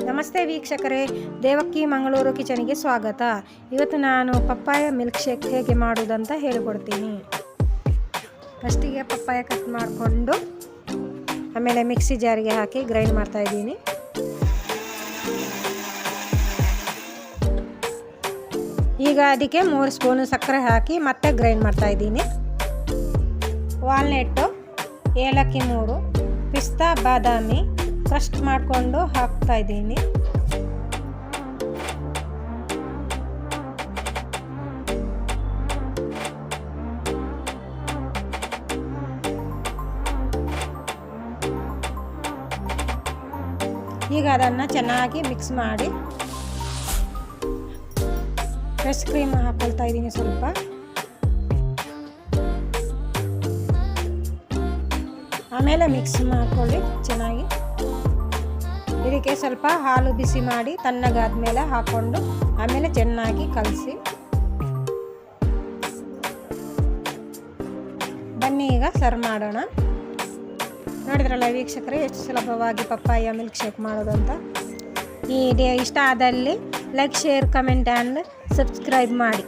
ನಮಸ್ತೆ ವೀಕ್ಷಕರೇ, ದೇವಕ್ಕಿ ಮಂಗಳೂರು ಕಿಚನಿಗೆ ಸ್ವಾಗತ. ಇವತ್ತು ನಾನು ಪಪ್ಪಾಯ ಮಿಲ್ಕ್ ಶೇಕ್ ಹೇಗೆ ಮಾಡೋದಂತ ಹೇಳಿಕೊಡ್ತೀನಿ. ಫಸ್ಟಿಗೆ ಪಪ್ಪಾಯ ಕಟ್ ಮಾಡಿಕೊಂಡು ಆಮೇಲೆ ಮಿಕ್ಸಿ ಜಾರಿಗೆ ಹಾಕಿ ಗ್ರೈಂಡ್ ಮಾಡ್ತಾ ಇದ್ದೀನಿ. ಈಗ ಅದಕ್ಕೆ 3 ಸ್ಪೂನು ಸಕ್ಕರೆ ಹಾಕಿ ಮತ್ತೆ ಗ್ರೈಂಡ್ ಮಾಡ್ತಾ ಇದ್ದೀನಿ. ವಾಲ್ನಟ್ಟು, ಏಲಕ್ಕಿ 3, ಪಿಸ್ತಾ, ಬಾದಾಮಿ ಕ್ರಸ್ಟ್ ಮಾಡಿಕೊಂಡು ಹಾಕ್ತಾ ಇದ್ದೀನಿ. ಈಗ ಅದನ್ನು ಚೆನ್ನಾಗಿ ಮಿಕ್ಸ್ ಮಾಡಿ ಫ್ರೆಶ್ ಕ್ರೀಮ್ ಹಾಕೊಳ್ತಾ ಇದ್ದೀನಿ ಸ್ವಲ್ಪ. ಆಮೇಲೆ ಮಿಕ್ಸ್ ಮಾಡ್ಕೊಳ್ಳಿ ಚೆನ್ನಾಗಿ. ಇದಕ್ಕೆ ಸ್ವಲ್ಪ ಹಾಲು ಬಿಸಿ ಮಾಡಿ ತಣ್ಣಗಾದ ಮೇಲೆ ಹಾಕ್ಕೊಂಡು ಆಮೇಲೆ ಚೆನ್ನಾಗಿ ಕಲಸಿ. ಬನ್ನಿ ಈಗ ಸರ್ವ್ ಮಾಡೋಣ. ನೋಡಿದ್ರಲ್ಲ ವೀಕ್ಷಕರೇ, ಎಷ್ಟು ಸುಲಭವಾಗಿ ಪಪ್ಪಾಯ ಮಿಲ್ಕ್ ಶೇಕ್ ಮಾಡೋದು ಅಂತ. ಈ ವಿಡಿಯೋ ಇಷ್ಟ ಆದಲ್ಲಿ like, share, comment and subscribe ಮಾಡಿ.